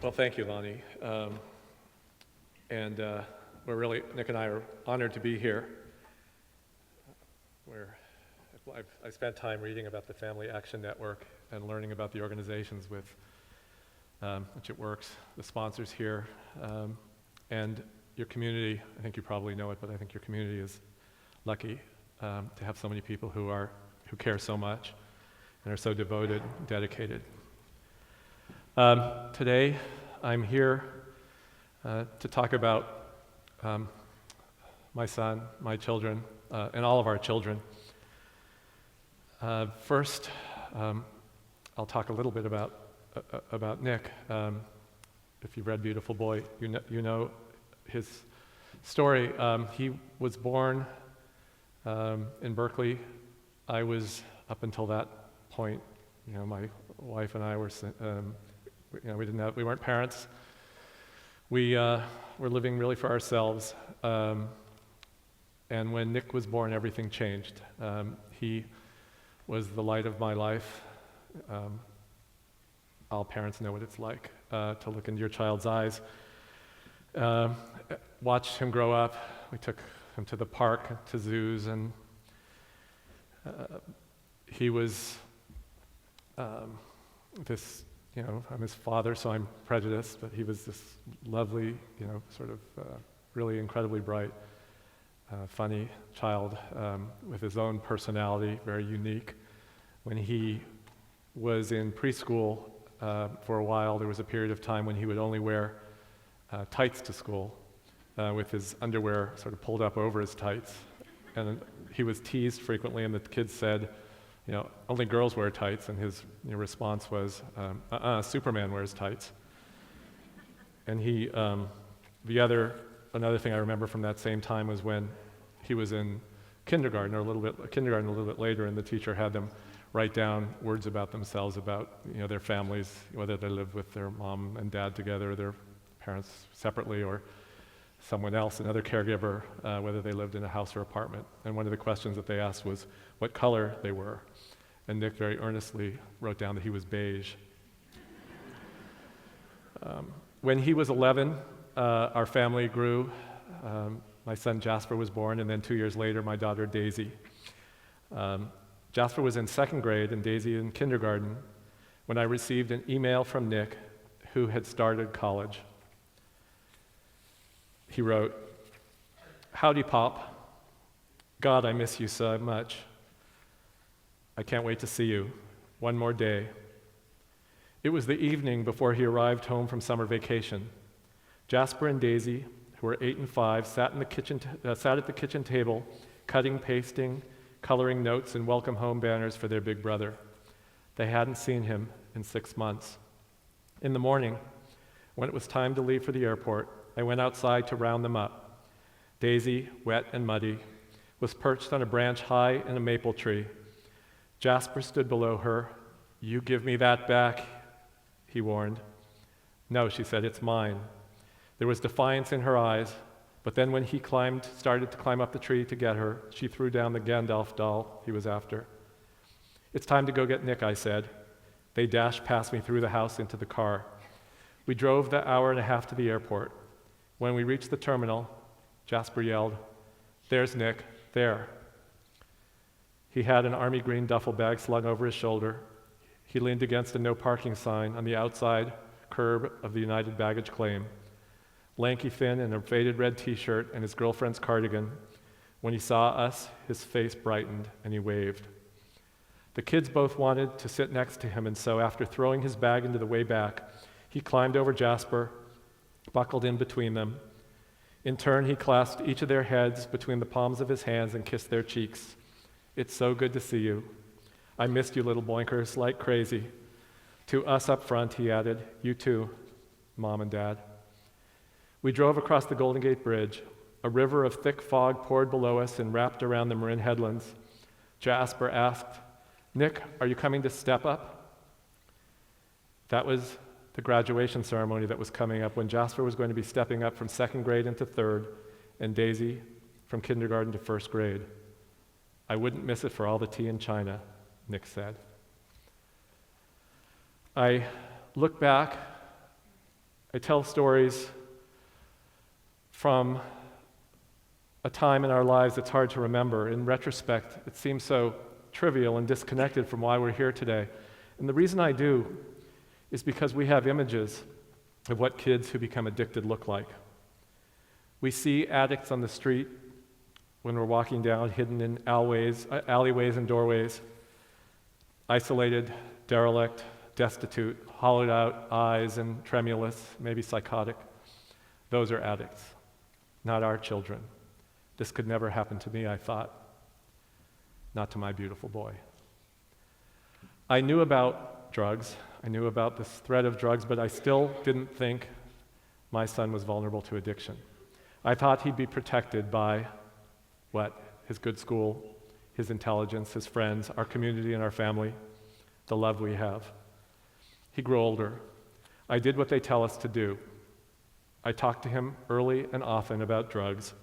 Well, thank you, Lonnie. Nic and I are honored to be here. I spent time reading about the Family Action Network and learning about the organizations with which it works, the sponsors here, and your community. I think you probably know it, but I think your community is lucky to have so many people who care so much and are so devoted, dedicated. Today, I'm here to talk about my son, my children, and all of our children. First, I'll talk a little bit about Nic. If you've read Beautiful Boy, you know his story. He was born in Berkeley. I was, up until that point, my wife and I were, we weren't parents. We were living really for ourselves. And when Nic was born, everything changed. He was the light of my life. All parents know what it's like to look into your child's eyes. Watch him grow up. We took him to the park, to zoos, and he was this, I'm his father, so I'm prejudiced, but he was this lovely, sort of really incredibly bright, funny child with his own personality, very unique. When he was in preschool for a while, there was a period of time when he would only wear tights to school with his underwear sort of pulled up over his tights. And he was teased frequently, and the kids said, only girls wear tights, and his response was, Superman wears tights. And another thing I remember from that same time was when he was in kindergarten a little bit later, and the teacher had them write down words about themselves, about their families, whether they lived with their mom and dad together, or their parents separately, or someone else, another caregiver, whether they lived in a house or apartment. And one of the questions that they asked was what color they were. And Nic very earnestly wrote down that he was beige. When he was 11, our family grew. My son Jasper was born, and then 2 years later, my daughter Daisy. Jasper was in second grade and Daisy in kindergarten when I received an email from Nic, who had started college. He wrote, "Howdy, Pop. God, I miss you so much. I can't wait to see you. One more day." It was the evening before he arrived home from summer vacation. Jasper and Daisy, who were 8 and 5, sat at the kitchen table, cutting, pasting, coloring notes and welcome home banners for their big brother. They hadn't seen him in 6 months. In the morning, when it was time to leave for the airport, I went outside to round them up. Daisy, wet and muddy, was perched on a branch high in a maple tree. Jasper stood below her. "You give me that back," he warned. "No," she said, "it's mine." There was defiance in her eyes, but then when he started to climb up the tree to get her, she threw down the Gandalf doll he was after. "It's time to go get Nic," I said. They dashed past me through the house into the car. We drove the hour and a half to the airport. When we reached the terminal, Jasper yelled, "There's Nic, there." He had an army green duffel bag slung over his shoulder. He leaned against a no parking sign on the outside curb of the United Baggage Claim. Lanky, thin, in a faded red t-shirt and his girlfriend's cardigan. When he saw us, his face brightened and he waved. The kids both wanted to sit next to him, and so after throwing his bag into the way back, he climbed over Jasper, buckled in between them. In turn, he clasped each of their heads between the palms of his hands and kissed their cheeks. "It's so good to see you. I missed you, little boinkers, like crazy." To us up front, he added, "You too, Mom and Dad." We drove across the Golden Gate Bridge. A river of thick fog poured below us and wrapped around the Marin headlands. Jasper asked, "Nic, are you coming to step up?" That was the graduation ceremony that was coming up, when Jasper was going to be stepping up from second grade into third, and Daisy from kindergarten to first grade. "I wouldn't miss it for all the tea in China," Nic said. I look back I tell stories from a time in our lives that's hard to remember. In retrospect, it seems so trivial and disconnected from why we're here today. And the reason I do is because we have images of what kids who become addicted look like. We see addicts on the street when we're walking down, hidden in alleyways and doorways, isolated, derelict, destitute, hollowed out eyes and tremulous, maybe psychotic. Those are addicts, not our children. This could never happen to me, I thought. Not to my beautiful boy. I knew about drugs. I knew about this threat of drugs, but I still didn't think my son was vulnerable to addiction. I thought he'd be protected by what? His good school, his intelligence, his friends, our community and our family, the love we have. He grew older. I did what they tell us to do. I talked to him early and often about drugs.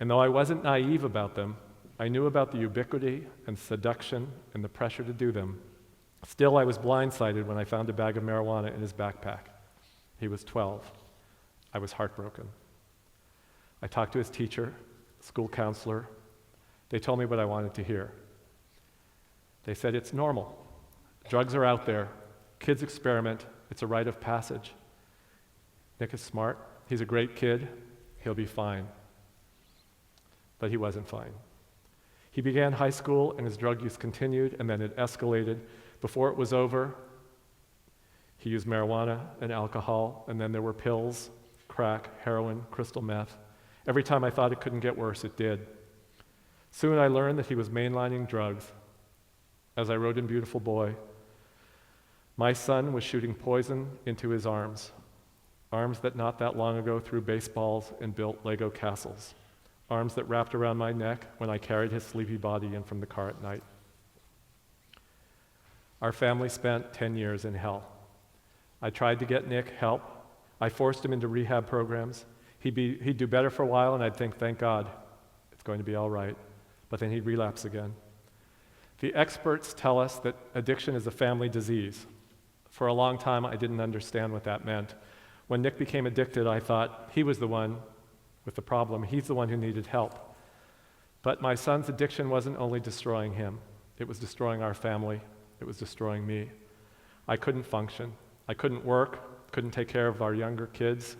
And though I wasn't naive about them, I knew about the ubiquity and seduction and the pressure to do them. Still, I was blindsided when I found a bag of marijuana in his backpack. He was 12. I was heartbroken. I talked to his teacher, school counselor. They told me what I wanted to hear. They said, it's normal. Drugs are out there. Kids experiment. It's a rite of passage. Nic is smart. He's a great kid. He'll be fine. But he wasn't fine. He began high school and his drug use continued, and then it escalated. Before it was over, he used marijuana and alcohol, and then there were pills, crack, heroin, crystal meth. Every time I thought it couldn't get worse, it did. Soon I learned that he was mainlining drugs. As I wrote in Beautiful Boy, my son was shooting poison into his arms that not that long ago threw baseballs and built Lego castles, arms that wrapped around my neck when I carried his sleepy body in from the car at night. Our family spent 10 years in hell. I tried to get Nic help. I forced him into rehab programs. He'd do better for a while, and I'd think, thank God, it's going to be all right. But then he'd relapse again. The experts tell us that addiction is a family disease. For a long time, I didn't understand what that meant. When Nic became addicted, I thought he was the one with the problem. He's the one who needed help. But my son's addiction wasn't only destroying him. It was destroying our family. It was destroying me. I couldn't function. I couldn't work, couldn't take care of our younger kids.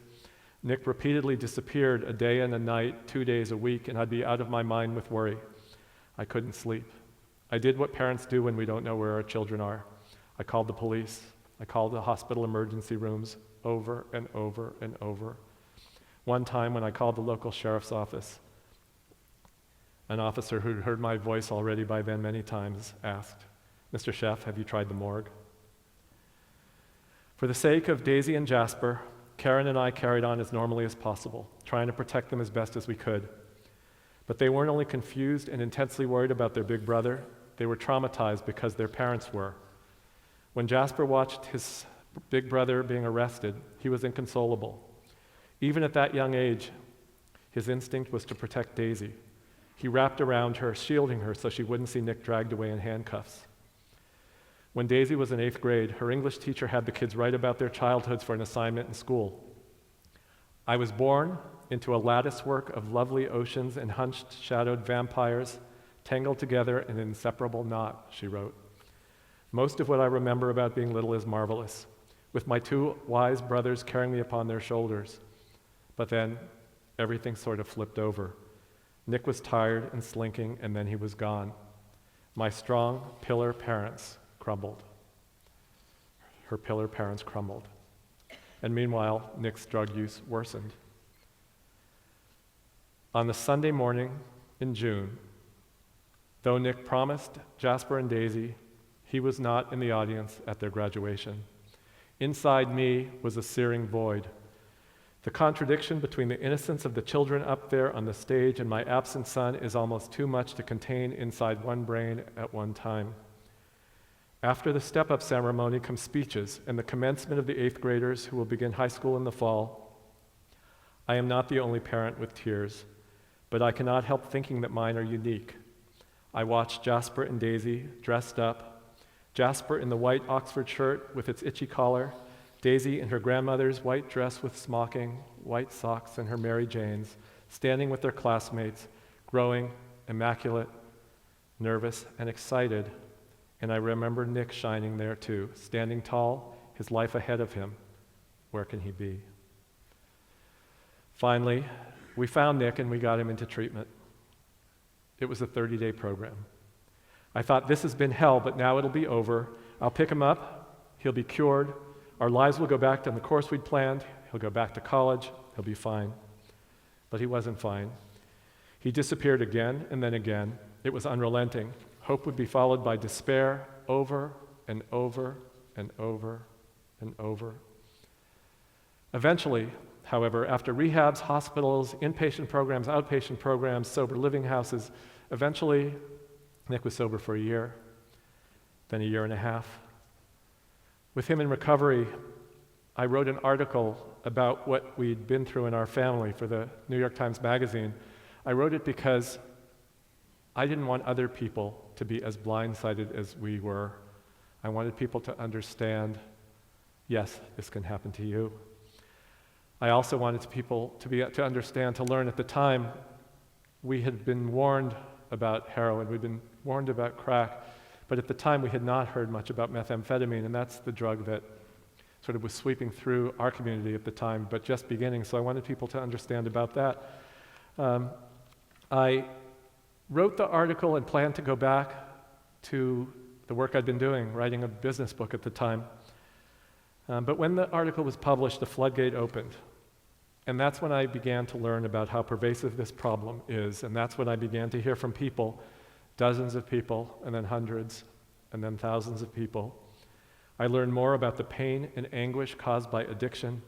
Nic repeatedly disappeared a day and a night, 2 days a week, and I'd be out of my mind with worry. I couldn't sleep. I did what parents do when we don't know where our children are. I called the police. I called the hospital emergency rooms over and over and over. One time when I called the local sheriff's office, an officer who'd heard my voice already by then many times asked, Mr. Sheff, have you tried the morgue? For the sake of Daisy and Jasper, Karen and I carried on as normally as possible, trying to protect them as best as we could. But they weren't only confused and intensely worried about their big brother, they were traumatized because their parents were. When Jasper watched his big brother being arrested, he was inconsolable. Even at that young age, his instinct was to protect Daisy. He wrapped around her, shielding her so she wouldn't see Nic dragged away in handcuffs. When Daisy was in 8th grade, her English teacher had the kids write about their childhoods for an assignment in school. I was born into a latticework of lovely oceans and hunched, shadowed vampires, tangled together in an inseparable knot, she wrote. Most of what I remember about being little is marvelous, with my 2 wise brothers carrying me upon their shoulders. But then, everything sort of flipped over. Nic was tired and slinking, and then he was gone. My strong pillar parents crumbled. Her pillar parents crumbled. And meanwhile, Nic's drug use worsened. On the Sunday morning in June, though Nic promised Jasper and Daisy he was not in the audience at their graduation, inside me was a searing void. The contradiction between the innocence of the children up there on the stage and my absent son is almost too much to contain inside one brain at one time. After the step-up ceremony come speeches and the commencement of the 8th graders who will begin high school in the fall. I am not the only parent with tears, but I cannot help thinking that mine are unique. I watched Jasper and Daisy dressed up, Jasper in the white Oxford shirt with its itchy collar, Daisy in her grandmother's white dress with smocking, white socks, and her Mary Janes, standing with their classmates, growing, immaculate, nervous, and excited. And I remember Nic shining there too, standing tall, his life ahead of him. Where can he be? Finally, we found Nic and we got him into treatment. It was a 30-day program. I thought, this has been hell, but now it'll be over. I'll pick him up, he'll be cured, our lives will go back to the course we'd planned, he'll go back to college, he'll be fine. But he wasn't fine. He disappeared again and then again. It was unrelenting. Hope would be followed by despair over and over and over and over. Eventually, however, after rehabs, hospitals, inpatient programs, outpatient programs, sober living houses, eventually Nic was sober for a year, then a year and a half. With him in recovery, I wrote an article about what we'd been through in our family for the New York Times Magazine. I wrote it because I didn't want other people to be as blindsided as we were. I wanted people to understand, yes, this can happen to you. I also wanted people to understand, to learn. At the time, we had been warned about heroin, we'd been warned about crack, but at the time we had not heard much about methamphetamine, and that's the drug that sort of was sweeping through our community at the time, but just beginning, so I wanted people to understand about that. I wrote the article and planned to go back to the work I'd been doing, writing a business book at the time. But when the article was published, the floodgate opened. And that's when I began to learn about how pervasive this problem is. And that's when I began to hear from people, dozens of people, and then hundreds, and then thousands of people. I learned more about the pain and anguish caused by addiction,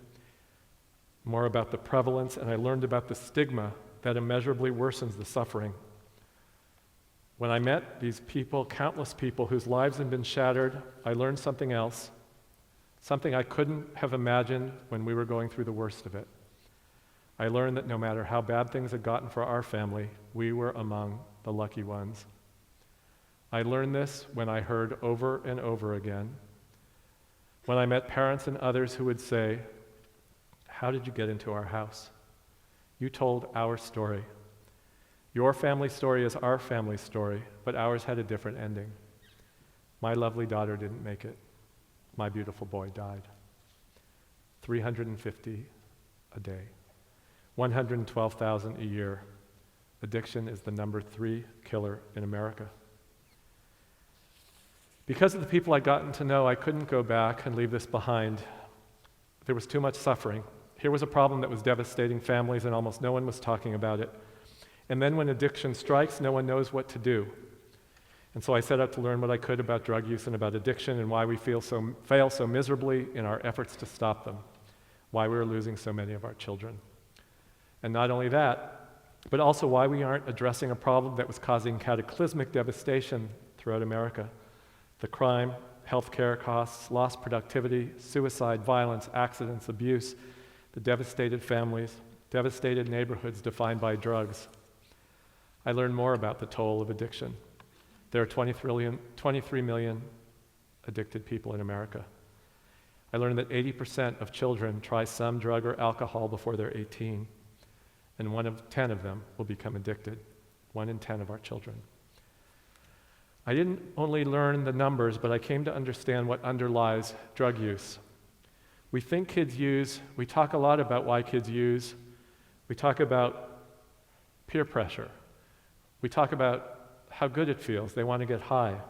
more about the prevalence, and I learned about the stigma that immeasurably worsens the suffering. When I met these people, countless people whose lives had been shattered, I learned something else, something I couldn't have imagined when we were going through the worst of it. I learned that no matter how bad things had gotten for our family, we were among the lucky ones. I learned this when I heard over and over again, when I met parents and others who would say, "How did you get into our house? You told our story. Your family story is our family story, but ours had a different ending. My lovely daughter didn't make it. My beautiful boy died." 350 a day. 112,000 a year. Addiction is the number 3 killer in America. Because of the people I'd gotten to know, I couldn't go back and leave this behind. There was too much suffering. Here was a problem that was devastating families, and almost no one was talking about it. And then when addiction strikes, no one knows what to do. And so I set out to learn what I could about drug use and about addiction and why we fail so miserably in our efforts to stop them, why we were losing so many of our children. And not only that, but also why we aren't addressing a problem that was causing cataclysmic devastation throughout America. The crime, healthcare costs, lost productivity, suicide, violence, accidents, abuse, the devastated families, devastated neighborhoods defined by drugs. I learned more about the toll of addiction. There are 23 million addicted people in America. I learned that 80% of children try some drug or alcohol before they're 18, and 1 in 10 of them will become addicted. 1 in 10 of our children. I didn't only learn the numbers, but I came to understand what underlies drug use. We think kids use, we talk a lot about why kids use, we talk about peer pressure, we talk about how good it feels, they want to get high.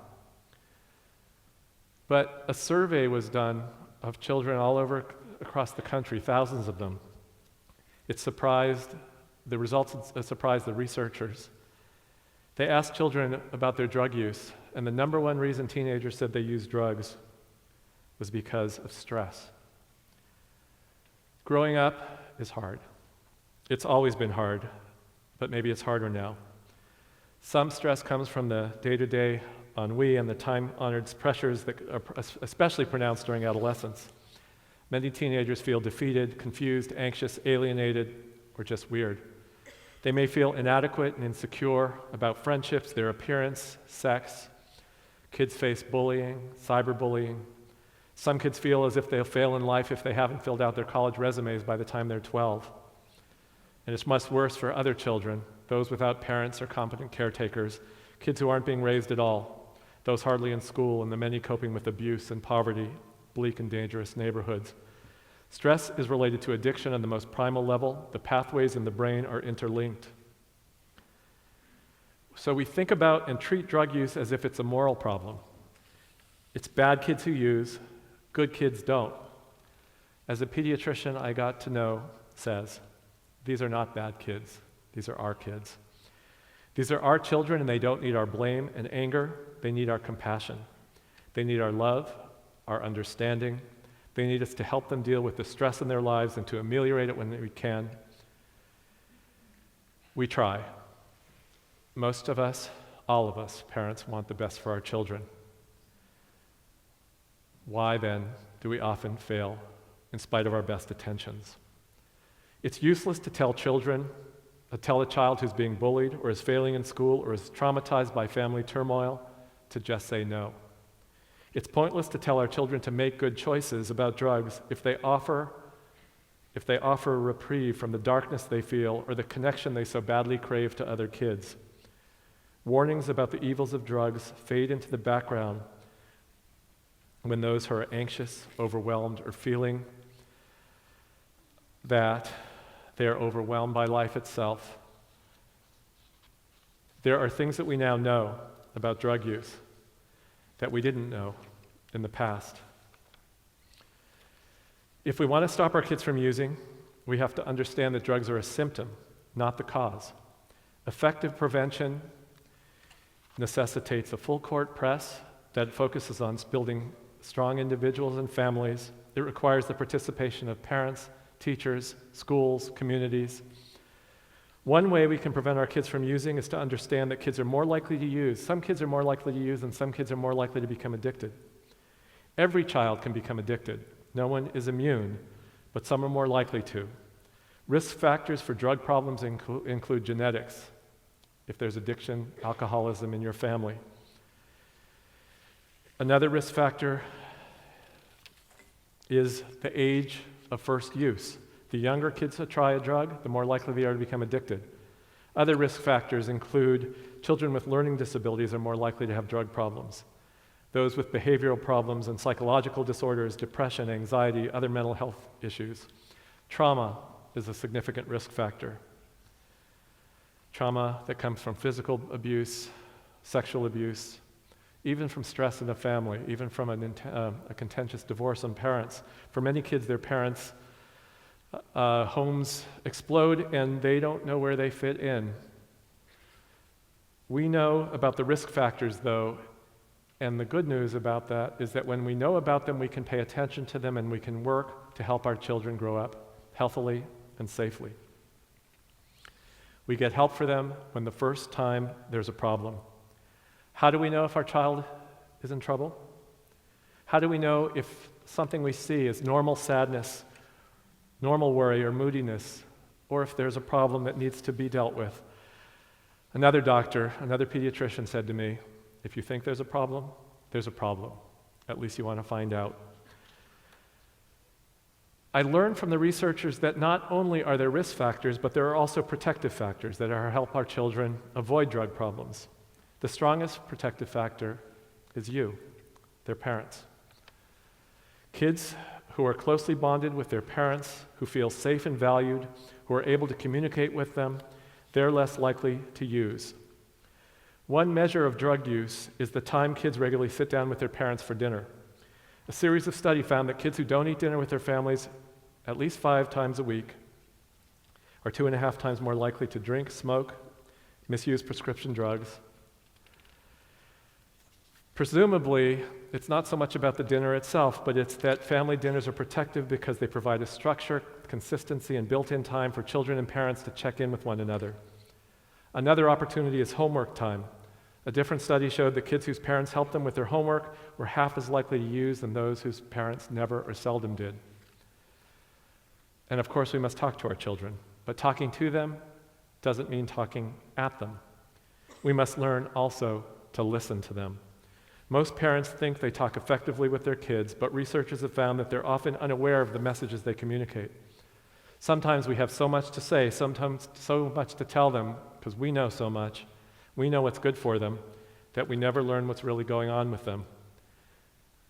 But a survey was done of children all over across the country, thousands of them. The results surprised the researchers. They asked children about their drug use, and the number 1 reason teenagers said they used drugs was because of stress. Growing up is hard. It's always been hard, but maybe it's harder now. Some stress comes from the day-to-day ennui and the time-honored pressures that are especially pronounced during adolescence. Many teenagers feel defeated, confused, anxious, alienated, or just weird. They may feel inadequate and insecure about friendships, their appearance, sex. Kids face bullying, cyberbullying. Some kids feel as if they'll fail in life if they haven't filled out their college resumes by the time they're 12. And it's much worse for other children, those without parents or competent caretakers, kids who aren't being raised at all, those hardly in school, and the many coping with abuse and poverty, bleak and dangerous neighborhoods. Stress is related to addiction on the most primal level. The pathways in the brain are interlinked. So we think about and treat drug use as if it's a moral problem. It's bad kids who use, good kids don't. As a pediatrician I got to know says, these are not bad kids, these are our kids. These are our children, and they don't need our blame and anger, they need our compassion. They need our love, our understanding. They need us to help them deal with the stress in their lives and to ameliorate it when we can. We try. Most of us, all of us, parents, want the best for our children. Why then do we often fail in spite of our best intentions? It's useless to tell a child who's being bullied or is failing in school or is traumatized by family turmoil to just say no. It's pointless to tell our children to make good choices about drugs if they offer a reprieve from the darkness they feel or the connection they so badly crave to other kids. Warnings about the evils of drugs fade into the background when those who are anxious, overwhelmed, or feeling that they are overwhelmed by life itself. There are things that we now know about drug use that we didn't know in the past. If we want to stop our kids from using, we have to understand that drugs are a symptom, not the cause. Effective prevention necessitates a full-court press that focuses on building strong individuals and families. It requires the participation of parents, teachers, schools, communities. One way we can prevent our kids from using is to understand that kids are more likely to use. Some kids are more likely to use, and some kids are more likely to become addicted. Every child can become addicted. No one is immune, but some are more likely to. Risk factors for drug problems include genetics, if there's addiction, alcoholism in your family. Another risk factor is the age of first use. The younger kids that try a drug, the more likely they are to become addicted. Other risk factors include children with learning disabilities are more likely to have drug problems. Those with behavioral problems and psychological disorders, depression, anxiety, other mental health issues. Trauma is a significant risk factor. Trauma that comes from physical abuse, sexual abuse, even from stress in the family, even from a contentious divorce on parents. For many kids, their parents' homes explode and they don't know where they fit in. We know about the risk factors, though, and the good news about that is that when we know about them, we can pay attention to them and we can work to help our children grow up healthily and safely. We get help for them when the first time there's a problem. How do we know if our child is in trouble? How do we know if something we see is normal sadness, normal worry or moodiness, or if there's a problem that needs to be dealt with? Another doctor, another pediatrician said to me, if you think there's a problem, there's a problem. At least you want to find out. I learned from the researchers that not only are there risk factors, but there are also protective factors that help our children avoid drug problems. The strongest protective factor is you, their parents. Kids who are closely bonded with their parents, who feel safe and valued, who are able to communicate with them, they're less likely to use. One measure of drug use is the time kids regularly sit down with their parents for dinner. A series of studies found that kids who don't eat dinner with their families at least 5 times a week are 2.5 times more likely to drink, smoke, misuse prescription drugs. Presumably, it's not so much about the dinner itself, but it's that family dinners are protective because they provide a structure, consistency, and built-in time for children and parents to check in with one another. Another opportunity is homework time. A different study showed that kids whose parents helped them with their homework were half as likely to use than those whose parents never or seldom did. And of course, we must talk to our children, but talking to them doesn't mean talking at them. We must learn also to listen to them. Most parents think they talk effectively with their kids, but researchers have found that they're often unaware of the messages they communicate. Sometimes we have so much to say, sometimes so much to tell them, because we know so much, we know what's good for them, that we never learn what's really going on with them.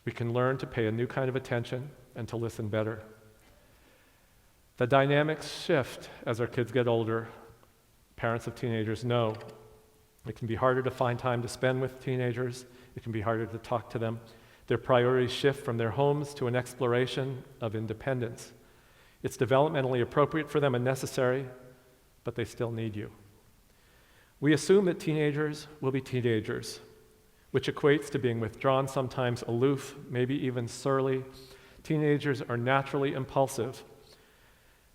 We can learn to pay a new kind of attention and to listen better. The dynamics shift as our kids get older. Parents of teenagers know it can be harder to find time to spend with teenagers. It can be harder to talk to them. Their priorities shift from their homes to an exploration of independence. It's developmentally appropriate for them and necessary, but they still need you. We assume that teenagers will be teenagers, which equates to being withdrawn, sometimes aloof, maybe even surly. Teenagers are naturally impulsive.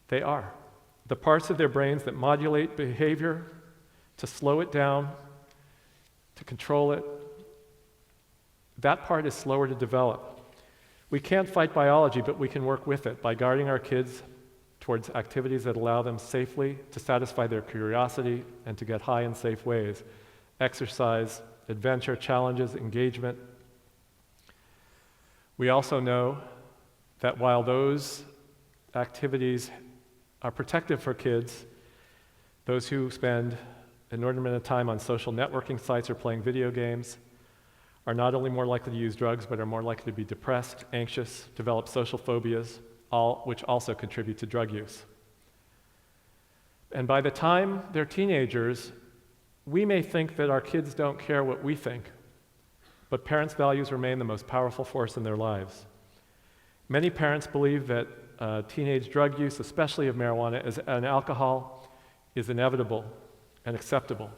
They are. The parts of their brains that modulate behavior, to slow it down, to control it, that part is slower to develop. We can't fight biology, but we can work with it by guiding our kids towards activities that allow them safely to satisfy their curiosity and to get high in safe ways. Exercise, adventure, challenges, engagement. We also know that while those activities are protective for kids, those who spend an inordinate amount of time on social networking sites or playing video games are not only more likely to use drugs, but are more likely to be depressed, anxious, develop social phobias, all which also contribute to drug use. And by the time they're teenagers, we may think that our kids don't care what we think, but parents' values remain the most powerful force in their lives. Many parents believe that teenage drug use, especially of marijuana and alcohol, is inevitable and acceptable.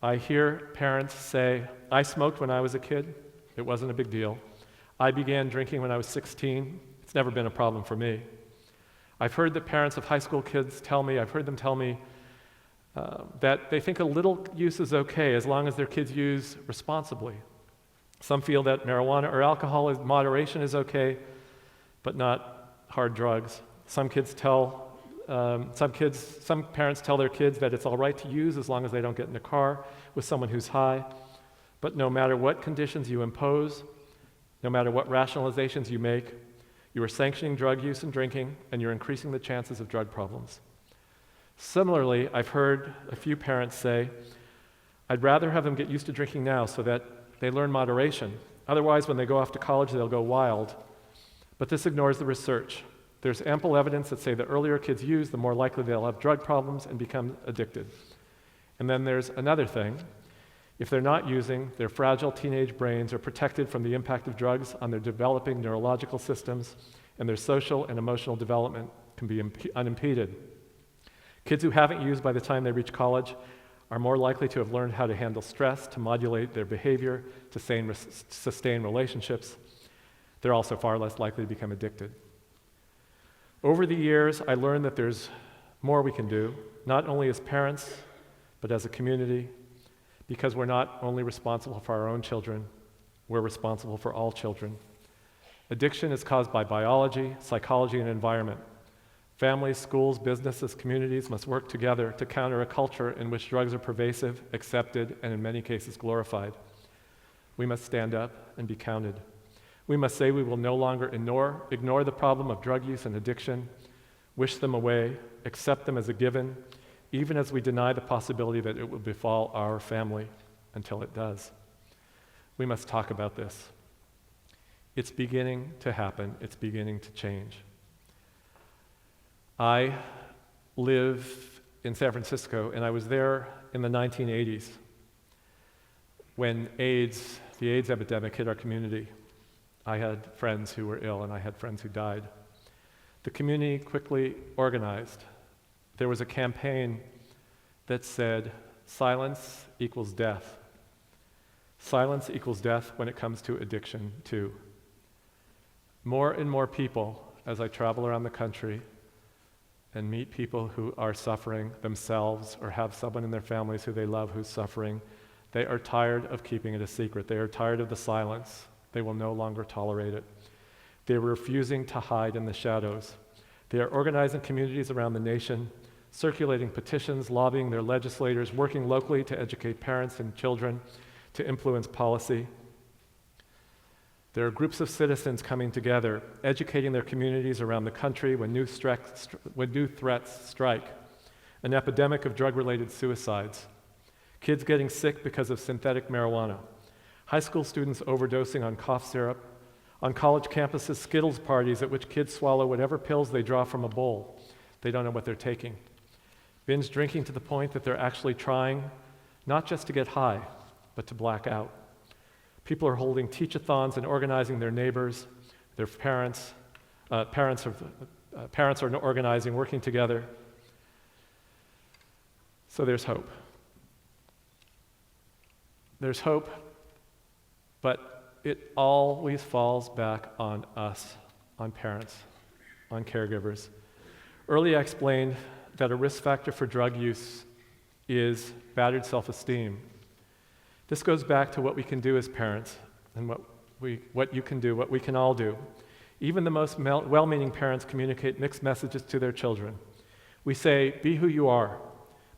I hear parents say, I smoked when I was a kid, it wasn't a big deal. I began drinking when I was 16, it's never been a problem for me. I've heard that parents of high school kids tell me that they think a little use is okay as long as their kids use responsibly. Some feel that marijuana or alcohol moderation is okay, but not hard drugs. Some parents tell their kids that it's all right to use as long as they don't get in a car with someone who's high. But no matter what conditions you impose, no matter what rationalizations you make, you are sanctioning drug use and drinking, and you're increasing the chances of drug problems. Similarly, I've heard a few parents say, I'd rather have them get used to drinking now so that they learn moderation. Otherwise, when they go off to college, they'll go wild. But this ignores the research. There's ample evidence that say the earlier kids use, the more likely they'll have drug problems and become addicted. And then there's another thing. If they're not using, their fragile teenage brains are protected from the impact of drugs on their developing neurological systems, and their social and emotional development can be unimpeded. Kids who haven't used by the time they reach college are more likely to have learned how to handle stress, to modulate their behavior, to sustain relationships. They're also far less likely to become addicted. Over the years, I learned that there's more we can do, not only as parents, but as a community, because we're not only responsible for our own children, we're responsible for all children. Addiction is caused by biology, psychology, and environment. Families, schools, businesses, communities must work together to counter a culture in which drugs are pervasive, accepted, and in many cases glorified. We must stand up and be counted. We must say we will no longer ignore the problem of drug use and addiction, wish them away, accept them as a given, even as we deny the possibility that it will befall our family until it does. We must talk about this. It's beginning to happen. It's beginning to change. I live in San Francisco, and I was there in the 1980s when the AIDS epidemic hit our community. I had friends who were ill, and I had friends who died. The community quickly organized. There was a campaign that said, silence equals death. Silence equals death when it comes to addiction, too. More and more people, as I travel around the country and meet people who are suffering themselves or have someone in their families who they love who's suffering, they are tired of keeping it a secret. They are tired of the silence. They will no longer tolerate it. They are refusing to hide in the shadows. They are organizing communities around the nation, circulating petitions, lobbying their legislators, working locally to educate parents and children, to influence policy. There are groups of citizens coming together, educating their communities around the country when new threats strike. An epidemic of drug-related suicides. Kids getting sick because of synthetic marijuana. High school students overdosing on cough syrup. On college campuses, Skittles parties at which kids swallow whatever pills they draw from a bowl. They don't know what they're taking. Binge drinking to the point that they're actually trying not just to get high, but to black out. People are holding teach-a-thons and organizing their neighbors, their parents. Parents are organizing, working together. So there's hope. There's hope, but it always falls back on us, on parents, on caregivers. Earlier I explained that a risk factor for drug use is battered self-esteem. This goes back to what we can do as parents and what you can do, what we can all do. Even the most well-meaning parents communicate mixed messages to their children. We say, be who you are,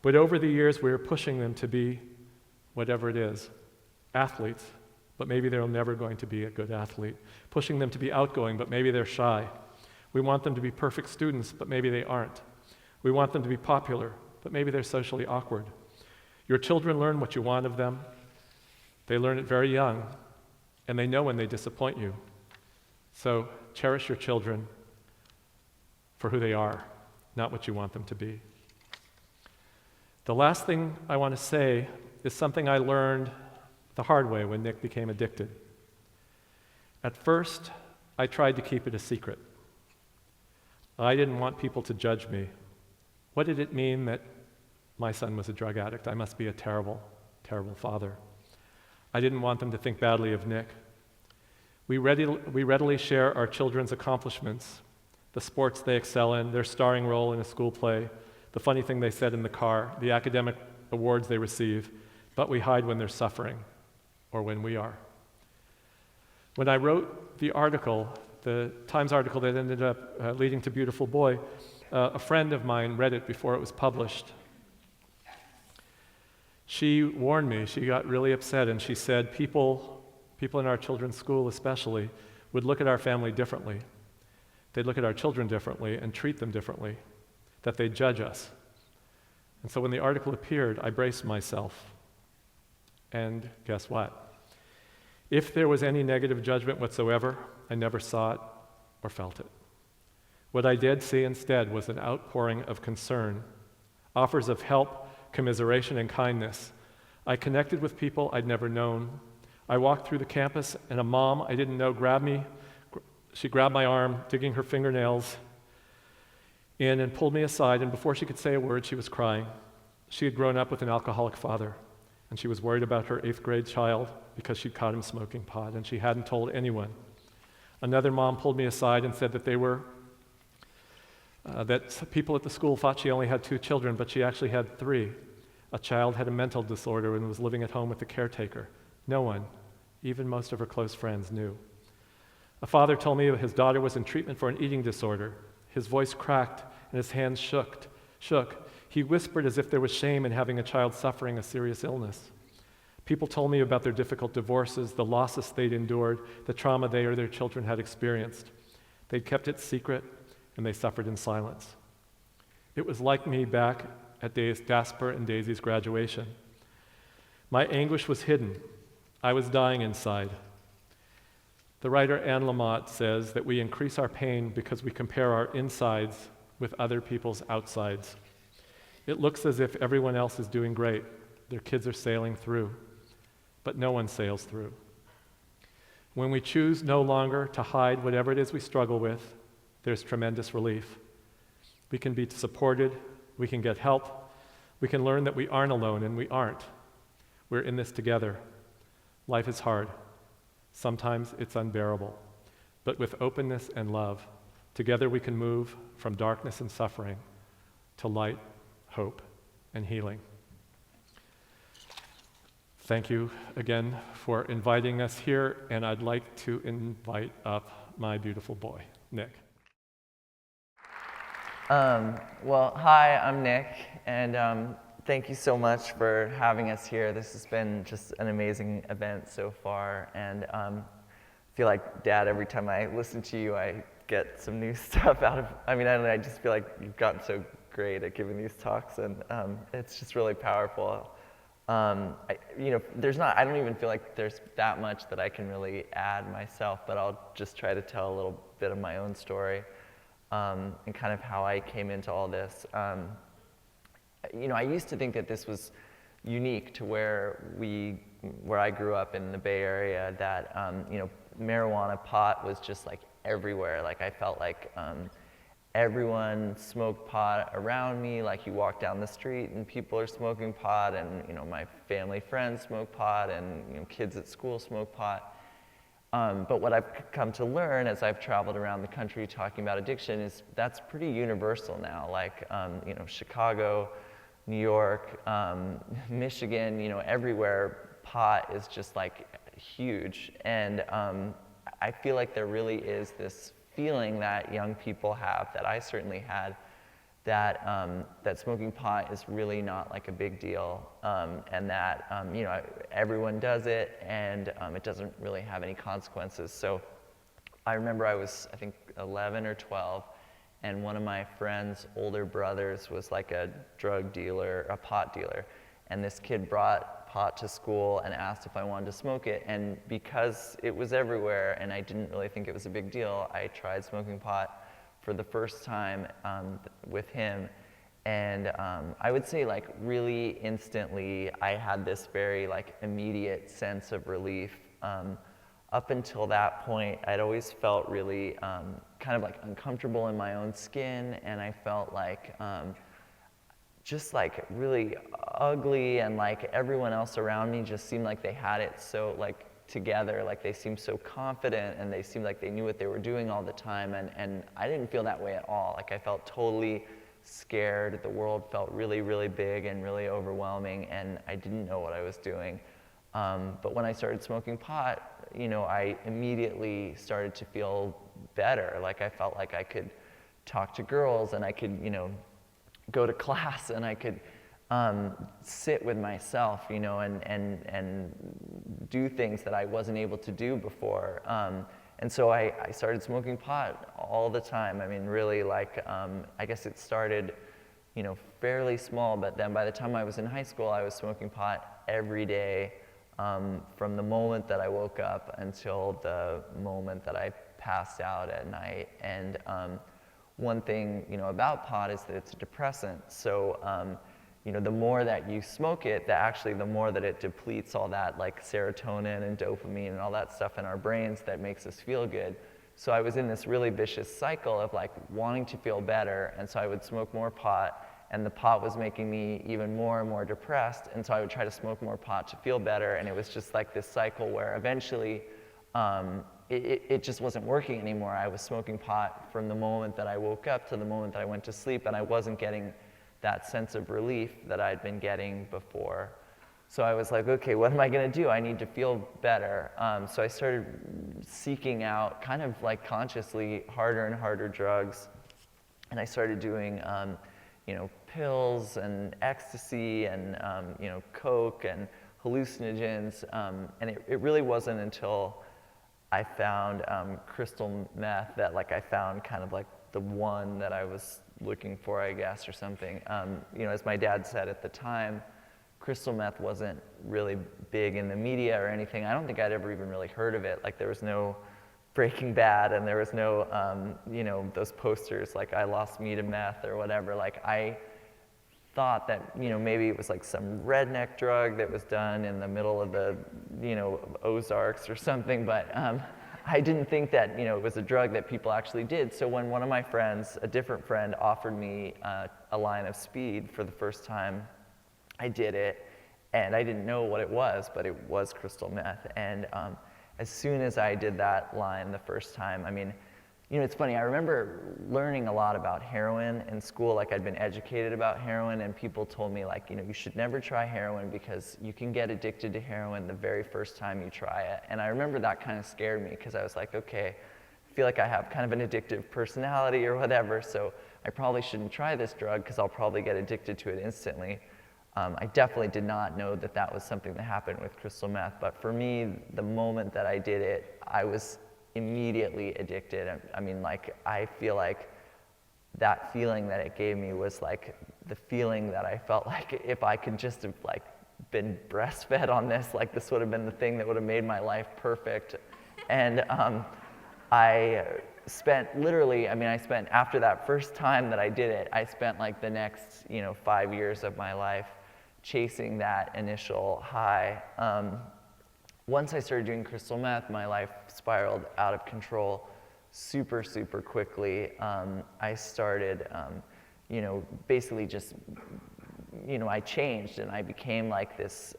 but over the years we are pushing them to be whatever it is. Athletes, but maybe they're never going to be a good athlete. Pushing them to be outgoing, but maybe they're shy. We want them to be perfect students, but maybe they aren't. We want them to be popular, but maybe they're socially awkward. Your children learn what you want of them. They learn it very young, and they know when they disappoint you. So cherish your children for who they are, not what you want them to be. The last thing I want to say is something I learned the hard way when Nic became addicted. At first, I tried to keep it a secret. I didn't want people to judge me. What did it mean that my son was a drug addict? I must be a terrible, terrible father. I didn't want them to think badly of Nic. We readily share our children's accomplishments, the sports they excel in, their starring role in a school play, the funny thing they said in the car, the academic awards they receive, but we hide when they're suffering or when we are. When I wrote the article, the Times article that ended up leading to Beautiful Boy, a friend of mine read it before it was published. She warned me, she got really upset, and she said people in our children's school especially would look at our family differently. They'd look at our children differently and treat them differently, that they'd judge us. And so when the article appeared, I braced myself. And guess what? If there was any negative judgment whatsoever, I never saw it or felt it. What I did see instead was an outpouring of concern, offers of help, commiseration, and kindness. I connected with people I'd never known. I walked through the campus, and a mom I didn't know grabbed me. She grabbed my arm, digging her fingernails in, and pulled me aside, and before she could say a word, she was crying. She had grown up with an alcoholic father, and she was worried about her 8th grade child because she'd caught him smoking pot, and she hadn't told anyone. Another mom pulled me aside and said that that people at the school thought she only had 2 children, but she actually had 3. A child had a mental disorder and was living at home with the caretaker. No one, even most of her close friends, knew. A father told me that his daughter was in treatment for an eating disorder. His voice cracked and his hands shook. He whispered as if there was shame in having a child suffering a serious illness. People told me about their difficult divorces, the losses they'd endured, the trauma they or their children had experienced. They'd kept it secret, and they suffered in silence. It was like me back at Jasper and Daisy's graduation. My anguish was hidden. I was dying inside. The writer Anne Lamott says that we increase our pain because we compare our insides with other people's outsides. It looks as if everyone else is doing great. Their kids are sailing through, but no one sails through. When we choose no longer to hide whatever it is we struggle with, there's tremendous relief. We can be supported, we can get help, we can learn that we aren't alone, and we aren't. We're in this together. Life is hard. Sometimes it's unbearable. But with openness and love, together we can move from darkness and suffering to light, hope, and healing. Thank you again for inviting us here, and I'd like to invite up my beautiful boy, Nic. Well, hi, I'm Nic, and thank you so much for having us here. This has been just an amazing event so far, and feel like, Dad, every time I listen to you, I get some new stuff out of, I don't know, I just feel like you've gotten so great at giving these talks, and it's just really powerful. I don't even feel like there's that much that I can really add myself, but I'll just try to tell a little bit of my own story, and kind of how I came into all this. I used to think that this was unique to where I grew up in the Bay Area, that marijuana, pot was just like everywhere. Like I felt like everyone smoked pot around me. Like you walk down the street and people are smoking pot, and my family friends smoke pot, and kids at school smoke pot. But what I've come to learn as I've traveled around the country talking about addiction is that's pretty universal now. Like Chicago, New York, Michigan, everywhere, pot is just like huge. And I feel like there really is this feeling that young people have, that I certainly had, that smoking pot is really not like a big deal, and that everyone does it, and it doesn't really have any consequences. So I remember I was, I think, 11 or 12, and one of my friend's older brothers was like a drug dealer, a pot dealer, and this kid brought pot to school and asked if I wanted to smoke it, and because it was everywhere and I didn't really think it was a big deal, I tried smoking pot for the first time with him, and I would say like really instantly I had this very like immediate sense of relief. Up until that point, I'd always felt really kind of like uncomfortable in my own skin, and I felt like just like really ugly, and like everyone else around me just seemed like they had it so like together, like they seemed so confident, and they seemed like they knew what they were doing all the time, and I didn't feel that way at all. Like I felt totally scared. The world felt really, really big and really overwhelming, and I didn't know what I was doing. But when I started smoking pot, I immediately started to feel better. Like I felt like I could talk to girls, and I could, go to class, and I could sit with myself, and do things that I wasn't able to do before. And so I started smoking pot all the time. Really, like, I guess it started, fairly small, but then by the time I was in high school, I was smoking pot every day, from the moment that I woke up until the moment that I passed out at night. And one thing, about pot is that it's a depressant. So, the more that you smoke it, the more that it depletes all that like serotonin and dopamine and all that stuff in our brains that makes us feel good. So I was in this really vicious cycle of like wanting to feel better, and so I would smoke more pot, and the pot was making me even more and more depressed, and so I would try to smoke more pot to feel better, and it was just like this cycle where eventually it just wasn't working anymore. I was smoking pot from the moment that I woke up to the moment that I went to sleep, and I wasn't getting that sense of relief that I'd been getting before. So I was like, okay, what am I gonna do? I need to feel better. So I started seeking out, kind of like consciously, harder and harder drugs. And I started doing, pills and ecstasy and, coke and hallucinogens. And it really wasn't until I found crystal meth that like I found kind of like the one that I was looking for, I guess, or something. As my dad said at the time, crystal meth wasn't really big in the media or anything. I don't think I'd ever even really heard of it. Like there was no Breaking Bad, and there was no, those posters like I lost me to meth or whatever. Like I thought that, maybe it was like some redneck drug that was done in the middle of the, Ozarks or something, but I didn't think that, it was a drug that people actually did. So when one of my friends, a different friend, offered me a line of speed for the first time, I did it, and I didn't know what it was, but it was crystal meth. And as soon as I did that line the first time, it's funny, I remember learning a lot about heroin in school. Like I'd been educated about heroin, and people told me like, you should never try heroin because you can get addicted to heroin the very first time you try it. And I remember that kind of scared me, because I was like, okay, I feel like I have kind of an addictive personality or whatever, so I probably shouldn't try this drug because I'll probably get addicted to it instantly. I definitely did not know that that was something that happened with crystal meth, but for me, the moment that I did it, I was immediately addicted. I mean, like, I feel like that feeling that it gave me was like the feeling that I felt like if I could just have like been breastfed on this, like this would have been the thing that would have made my life perfect. And I spent literally, I mean, I spent, after that first time that I did it, I spent like the next, 5 years of my life chasing that initial high. Once I started doing crystal meth, my life spiraled out of control super, super quickly. I started, basically just, I changed and I became like this,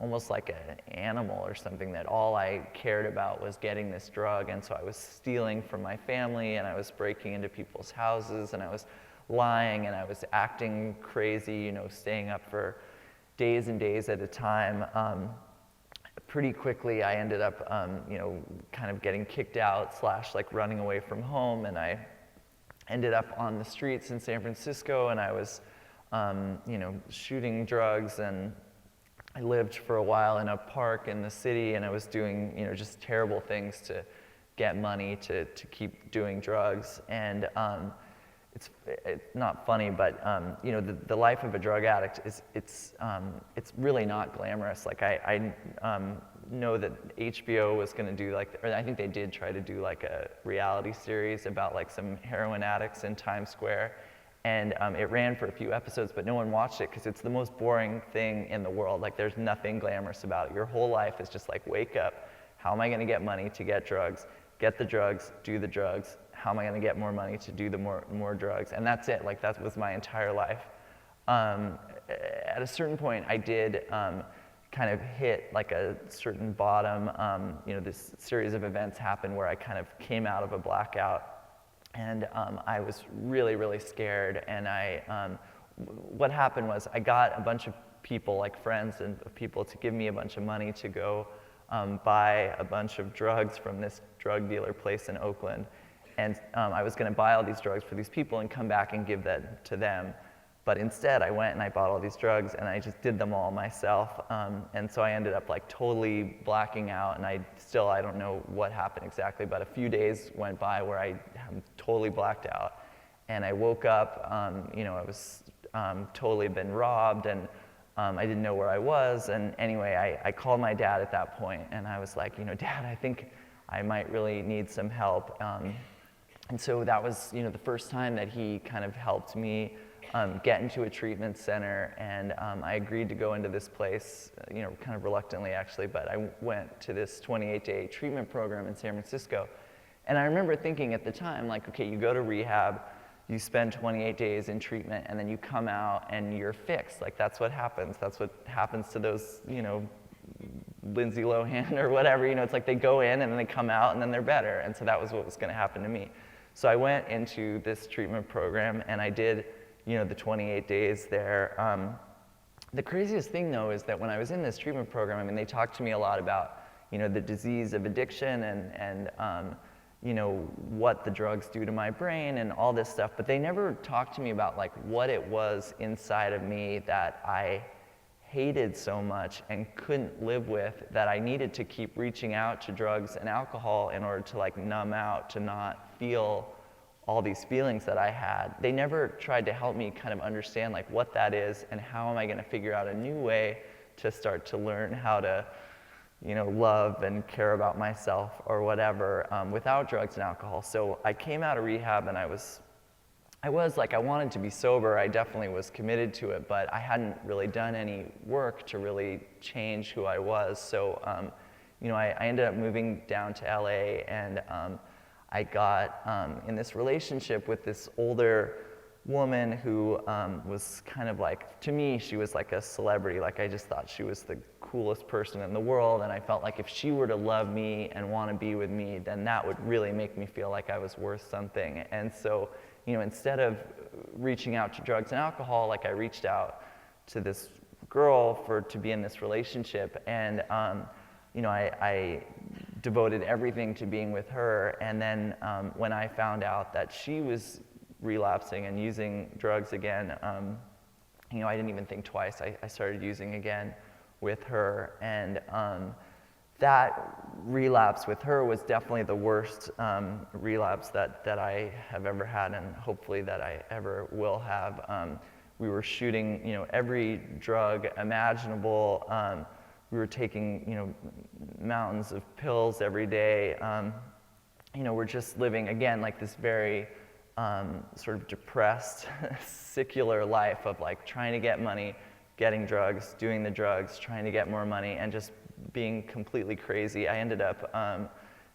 almost like an animal or something, that all I cared about was getting this drug. And so I was stealing from my family, and I was breaking into people's houses, and I was lying, and I was acting crazy, staying up for days and days at a time. Pretty quickly, I ended up, kind of getting kicked out / like running away from home, and I ended up on the streets in San Francisco, and I was, shooting drugs, and I lived for a while in a park in the city, and I was doing, just terrible things to get money to keep doing drugs. And it's not funny, but the life of a drug addict is it's really not glamorous. Like I know that HBO was going to do or I think they did try to do like a reality series about like some heroin addicts in Times Square, and it ran for a few episodes, but no one watched it because it's the most boring thing in the world. Like there's nothing glamorous about it. Your whole life is just like, wake up, how am I going to get money to get drugs? Get the drugs, do the drugs. How am I going to get more money to do the more drugs? And that's it. Like that was my entire life. At a certain point, I did kind of hit like a certain bottom. This series of events happened where I kind of came out of a blackout, and I was really, really scared. And what happened was I got a bunch of people, like friends and people, to give me a bunch of money to go buy a bunch of drugs from this drug dealer place in Oakland. And I was going to buy all these drugs for these people and come back and give that to them. But instead, I went and I bought all these drugs, and I just did them all myself. And so I ended up like totally blacking out, and I don't know what happened exactly, but a few days went by where I totally blacked out. And I woke up, I was totally been robbed, and I didn't know where I was. And anyway, I called my dad at that point, and I was like, Dad, I think I might really need some help. And so that was, the first time that he kind of helped me get into a treatment center, and I agreed to go into this place, kind of reluctantly actually, but I went to this 28-day treatment program in San Francisco. And I remember thinking at the time, like, okay, you go to rehab, you spend 28 days in treatment, and then you come out and you're fixed. Like, that's what happens. That's what happens to those, Lindsay Lohan or whatever, it's like they go in and then they come out and then they're better. And so that was what was going to happen to me. So I went into this treatment program, and I did, the 28 days there. The craziest thing, though, is that when I was in this treatment program, I mean, they talked to me a lot about, the disease of addiction and what the drugs do to my brain and all this stuff, but they never talked to me about like what it was inside of me that I hated so much and couldn't live with, that I needed to keep reaching out to drugs and alcohol in order to like numb out, to not feel all these feelings that I had. They never tried to help me kind of understand like what that is and how am I going to figure out a new way to start to learn how to, love and care about myself or whatever without drugs and alcohol. So I came out of rehab, and I wanted to be sober. I definitely was committed to it, but I hadn't really done any work to really change who I was. So, I ended up moving down to LA, and I got in this relationship with this older woman who was kind of like, to me, she was like a celebrity. Like, I just thought she was the coolest person in the world, and I felt like if she were to love me and want to be with me, then that would really make me feel like I was worth something. And so, instead of reaching out to drugs and alcohol, like I reached out to this girl to be in this relationship, and I devoted everything to being with her. And then when I found out that she was relapsing and using drugs again, I didn't even think twice. I started using again with her, and that relapse with her was definitely the worst relapse that I have ever had, and hopefully that I ever will have. We were shooting, every drug imaginable. We were taking, mountains of pills every day. We're just living, again, like this very sort of depressed, secular life of like trying to get money, getting drugs, doing the drugs, trying to get more money, and just being completely crazy. I ended up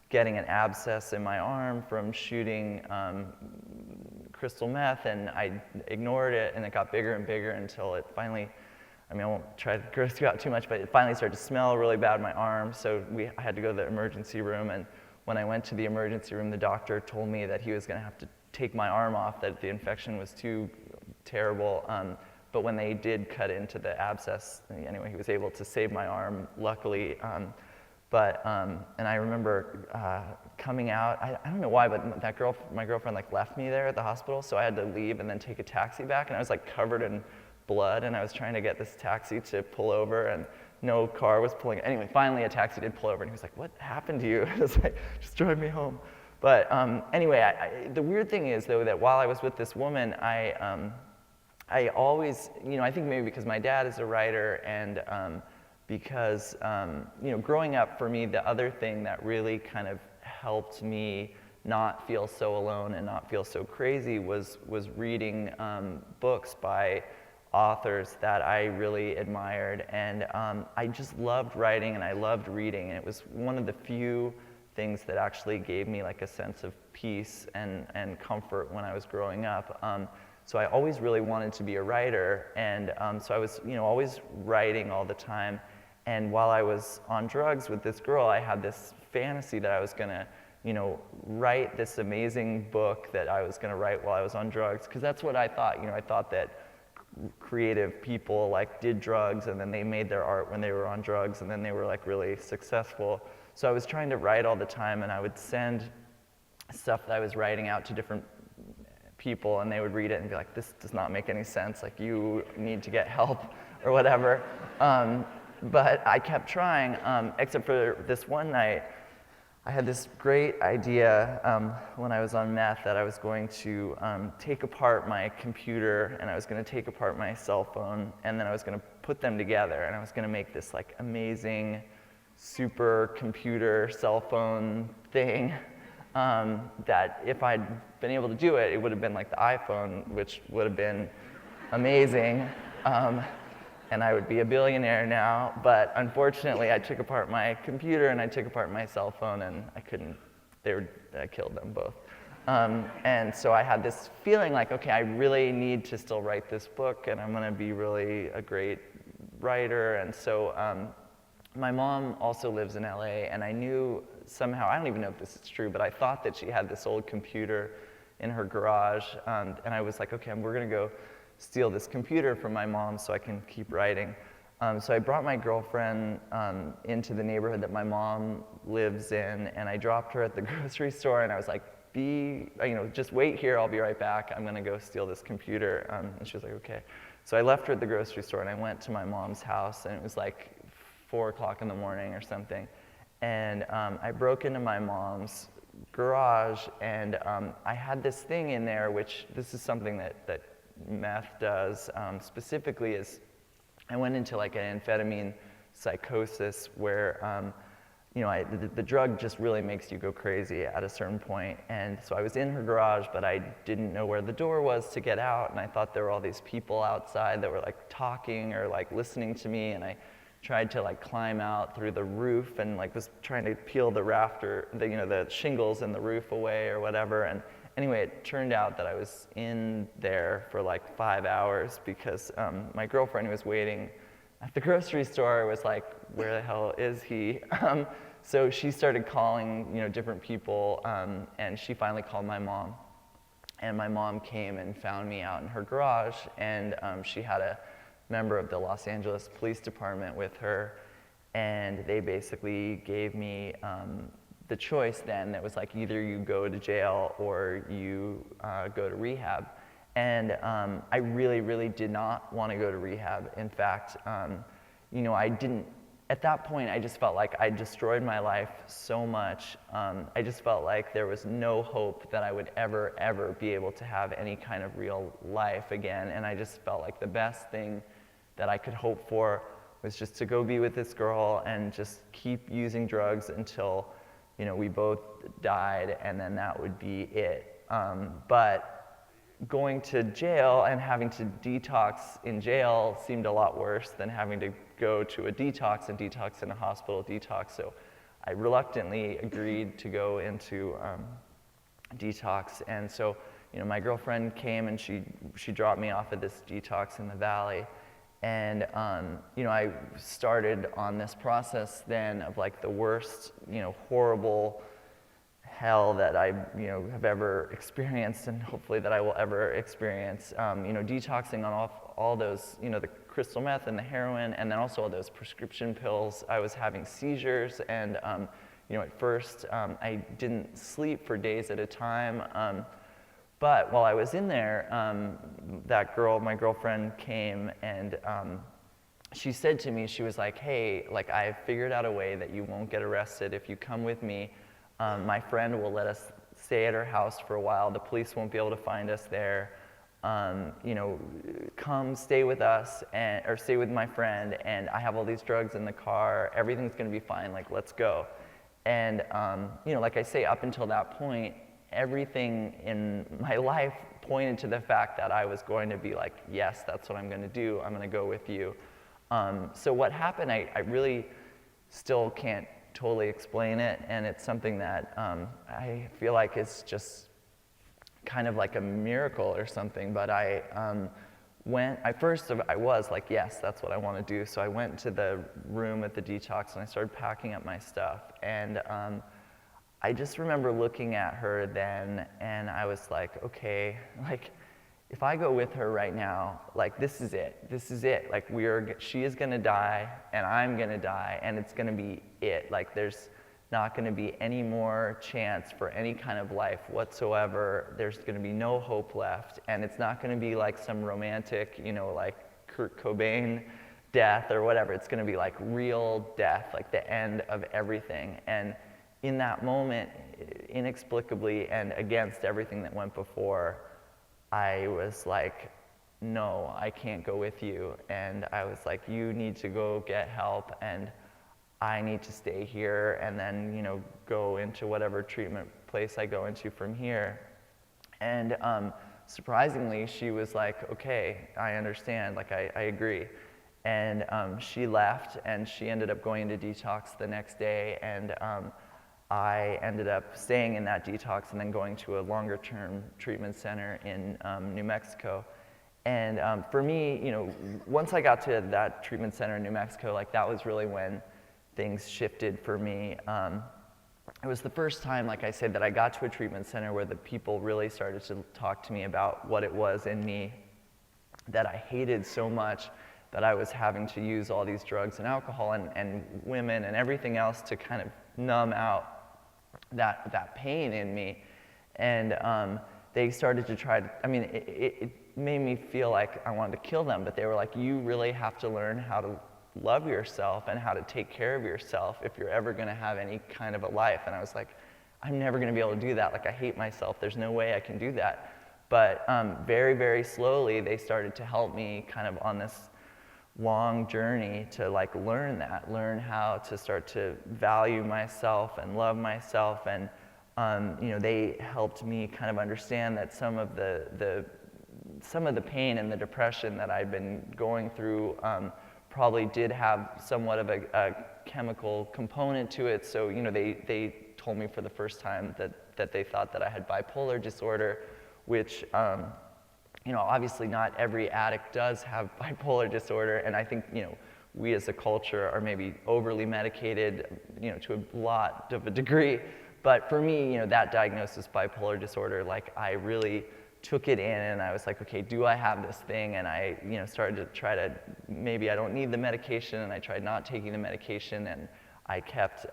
getting an abscess in my arm from shooting crystal meth, and I ignored it, and it got bigger and bigger until it finally, I won't try to gross you out too much, but it finally started to smell really bad in my arm, so I had to go to the emergency room, and when I went to the emergency room, the doctor told me that he was going to have to take my arm off, that the infection was too terrible. But when they did cut into the abscess, anyway, he was able to save my arm, luckily. And I remember coming out, I don't know why, but my girlfriend like left me there at the hospital, so I had to leave and then take a taxi back, and I was like covered in blood, and I was trying to get this taxi to pull over, and no car was pulling. Anyway, finally a taxi did pull over, and he was like, "What happened to you?" I was like, "Just drive me home." But anyway, the weird thing is, though, that while I was with this woman, I always, I think maybe because my dad is a writer, and because, growing up for me, the other thing that really kind of helped me not feel so alone and not feel so crazy was reading books by authors that I really admired. And I just loved writing and I loved reading, and it was one of the few things that actually gave me like a sense of peace and comfort when I was growing up. So I always really wanted to be a writer, and so I was, always writing all the time. And while I was on drugs with this girl, I had this fantasy that I was gonna, write this amazing book that I was gonna write while I was on drugs, because that's what I thought. I thought that creative people like did drugs and then they made their art when they were on drugs, and then they were like really successful. So I was trying to write all the time, and I would send stuff that I was writing out to different people, and they would read it and be like, "This does not make any sense, like you need to get help," or whatever. But I kept trying, except for this one night. I had this great idea when I was on meth that I was going to take apart my computer, and I was going to take apart my cell phone, and then I was going to put them together, and I was going to make this like amazing super computer cell phone thing that if I'd been able to do it, it would have been like the iPhone, which would have been amazing. And I would be a billionaire now, but unfortunately I took apart my computer and I took apart my cell phone, and I killed them both. And so I had this feeling like, okay, I really need to still write this book, and I'm gonna be really a great writer. And so my mom also lives in LA, and I knew somehow, I don't even know if this is true, but I thought that she had this old computer in her garage, and I was like, okay, we're gonna go steal this computer from my mom so I can keep writing. So I brought my girlfriend into the neighborhood that my mom lives in, and I dropped her at the grocery store, and I was like, just wait here, I'll be right back, I'm gonna go steal this computer. And she was like, okay. So I left her at the grocery store, and I went to my mom's house, and it was like 4 o'clock in the morning or something. And I broke into my mom's garage, and I had this thing in there, which this is something that meth does specifically, is I went into like an amphetamine psychosis where the drug just really makes you go crazy at a certain point. And so I was in her garage, but I didn't know where the door was to get out, and I thought there were all these people outside that were like talking or like listening to me, and I tried to like climb out through the roof and like was trying to peel the rafter, the shingles in the roof away or whatever. And anyway, it turned out that I was in there for like 5 hours because my girlfriend who was waiting at the grocery store was like, where the hell is he? So she started calling, different people, and she finally called my mom. And my mom came and found me out in her garage, and she had a member of the Los Angeles Police Department with her, and they basically gave me the choice then that was like, either you go to jail or you go to rehab. And I really, really did not want to go to rehab. In fact, I didn't at that point, I just felt like I destroyed my life so much. I just felt like there was no hope that I would ever be able to have any kind of real life again. And I just felt like the best thing that I could hope for was just to go be with this girl and just keep using drugs until, we both died, and then that would be it. But going to jail and having to detox in jail seemed a lot worse than having to go to a detox and detox in a hospital detox. So I reluctantly agreed to go into detox. And so, my girlfriend came and she dropped me off at this detox in the valley. And, I started on this process then of like the worst, horrible hell that I, have ever experienced, and hopefully that I will ever experience. Detoxing on all those, the crystal meth and the heroin, and then also all those prescription pills. I was having seizures, and, at first I didn't sleep for days at a time. But while I was in there, that girl, my girlfriend, came and she said to me, she was like, hey, like I figured out a way that you won't get arrested if you come with me. My friend will let us stay at her house for a while. The police won't be able to find us there. Come stay with us or stay with my friend, and I have all these drugs in the car. Everything's gonna be fine, like let's go. And like I say, up until that point, everything in my life pointed to the fact that I was going to be like, yes, that's what I'm going to do. I'm going to go with you. So what happened, I really still can't totally explain it, and it's something that I feel like is just kind of like a miracle or something. But I was like, yes, that's what I want to do. So I went to the room at the detox and I started packing up my stuff. And I just remember looking at her then, and I was like, okay, like, if I go with her right now, like, this is it. Like, she is gonna die, and I'm gonna die, and it's gonna be it. Like, there's not gonna be any more chance for any kind of life whatsoever. There's gonna be no hope left, and it's not gonna be like some romantic, like Kurt Cobain death or whatever. It's gonna be like real death, like the end of everything. And in that moment, inexplicably and against everything that went before, I was like, no, I can't go with you. And I was like, you need to go get help, and I need to stay here and then, go into whatever treatment place I go into from here. And surprisingly, she was like, okay, I understand, like I agree. And she left, and she ended up going to detox the next day, and I ended up staying in that detox and then going to a longer term treatment center in New Mexico. And for me, once I got to that treatment center in New Mexico, like that was really when things shifted for me. It was the first time, like I said, that I got to a treatment center where the people really started to talk to me about what it was in me that I hated so much, that I was having to use all these drugs and alcohol and women and everything else to kind of numb out that pain in me. And they started to try to, it made me feel like I wanted to kill them, but they were like, you really have to learn how to love yourself and how to take care of yourself if you're ever gonna have any kind of a life. And I was like, I'm never gonna be able to do that. Like, I hate myself. There's no way I can do that. But very, very slowly, they started to help me kind of on this long journey to like learn how to start to value myself and love myself. And they helped me kind of understand that some of the pain and the depression that I'd been going through probably did have somewhat of a chemical component to it. So they told me for the first time that they thought that I had bipolar disorder, which obviously not every addict does have bipolar disorder, and I think, we as a culture are maybe overly medicated, to a lot of a degree. But for me, that diagnosis, bipolar disorder, like I really took it in and I was like, okay, do I have this thing? And I, started to try to, maybe I don't need the medication, and I tried not taking the medication, and I kept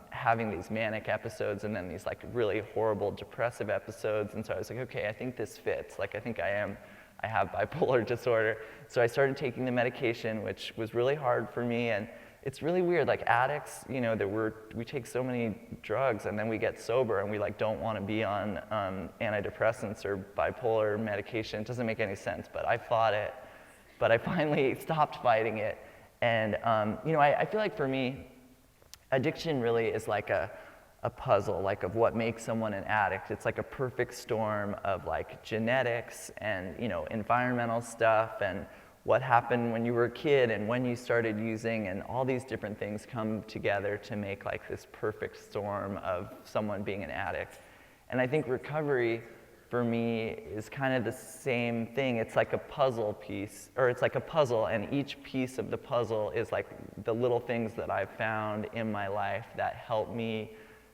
having these manic episodes and then these like really horrible depressive episodes. And so I was like, okay, I think this fits. Like, I think I have bipolar disorder. So I started taking the medication, which was really hard for me. And it's really weird, like addicts, you know, that we take so many drugs and then we get sober and we like don't want to be on antidepressants or bipolar medication. It doesn't make any sense, but I fought it. But I finally stopped fighting it. And, you know, I feel like for me, addiction really is like a puzzle, like of what makes someone an addict. It's like a perfect storm of like genetics and, you know, environmental stuff and what happened when you were a kid and when you started using, and all these different things come together to make like this perfect storm of someone being an addict. And I think recovery for me is kind of the same thing. It's like a puzzle piece, or it's like a puzzle, and each piece of the puzzle is like the little things that I've found in my life that help me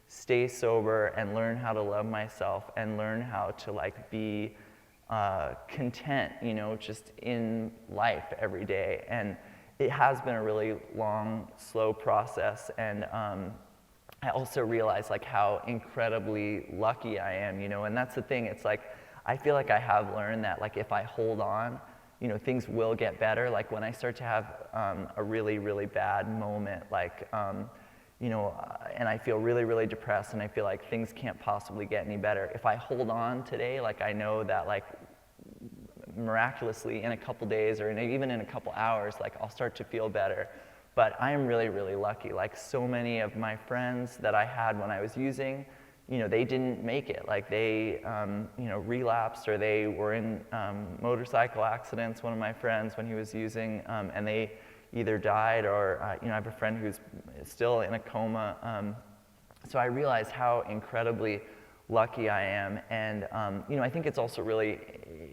stay sober and learn how to love myself and learn how to like be content, you know, just in life every day. And it has been a really long, slow process. And I also realize like how incredibly lucky I am, you know, and that's the thing. It's like, I feel like I have learned that like if I hold on, you know, things will get better. Like when I start to have a really, really bad moment, like, you know, and I feel really, really depressed and I feel like things can't possibly get any better. If I hold on today, like I know that like miraculously in a couple days or even in a couple hours, like I'll start to feel better. But I am really, really lucky. Like so many of my friends that I had when I was using, you know, they didn't make it. Like they, you know, relapsed, or they were in motorcycle accidents, one of my friends when he was using, and they either died or, you know, I have a friend who's still in a coma. So I realized how incredibly lucky I am. And, you know, I think it's also really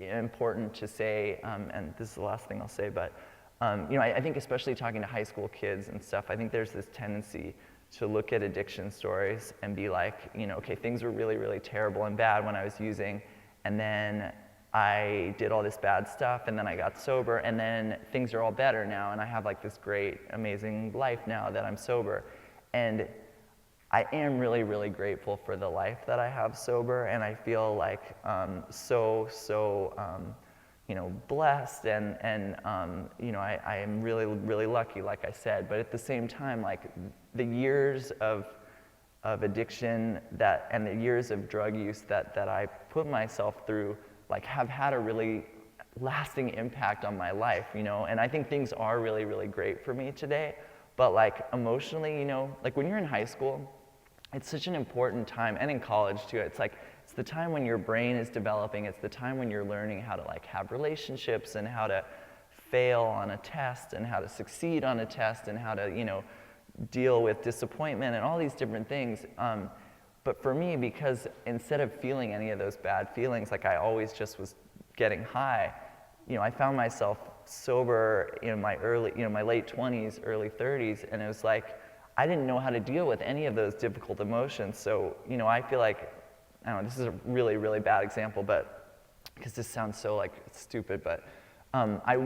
important to say, and this is the last thing I'll say, but, you know, I think especially talking to high school kids and stuff, I think there's this tendency to look at addiction stories and be like, you know, okay, things were really, really terrible and bad when I was using, and then I did all this bad stuff, and then I got sober, and then things are all better now, and I have like this great, amazing life now that I'm sober. And I am really, really grateful for the life that I have sober, and I feel like so, you know, blessed, and you know, I am really, really lucky, like I said. But at the same time, like the years of addiction and the years of drug use that I put myself through, like have had a really lasting impact on my life, you know. And I think things are really, really great for me today. But like emotionally, you know, like when you're in high school, it's such an important time, and in college too. It's like, it's the time when your brain is developing. It's the time when you're learning how to like have relationships and how to fail on a test and how to succeed on a test and how to, you know, deal with disappointment and all these different things. But for me, because instead of feeling any of those bad feelings, like I always just was getting high, you know, I found myself sober in my my late 20s, early 30s, and it was like, I didn't know how to deal with any of those difficult emotions. So, you know, I feel like, I don't know, this is a really, really bad example, but, because this sounds so like stupid, but I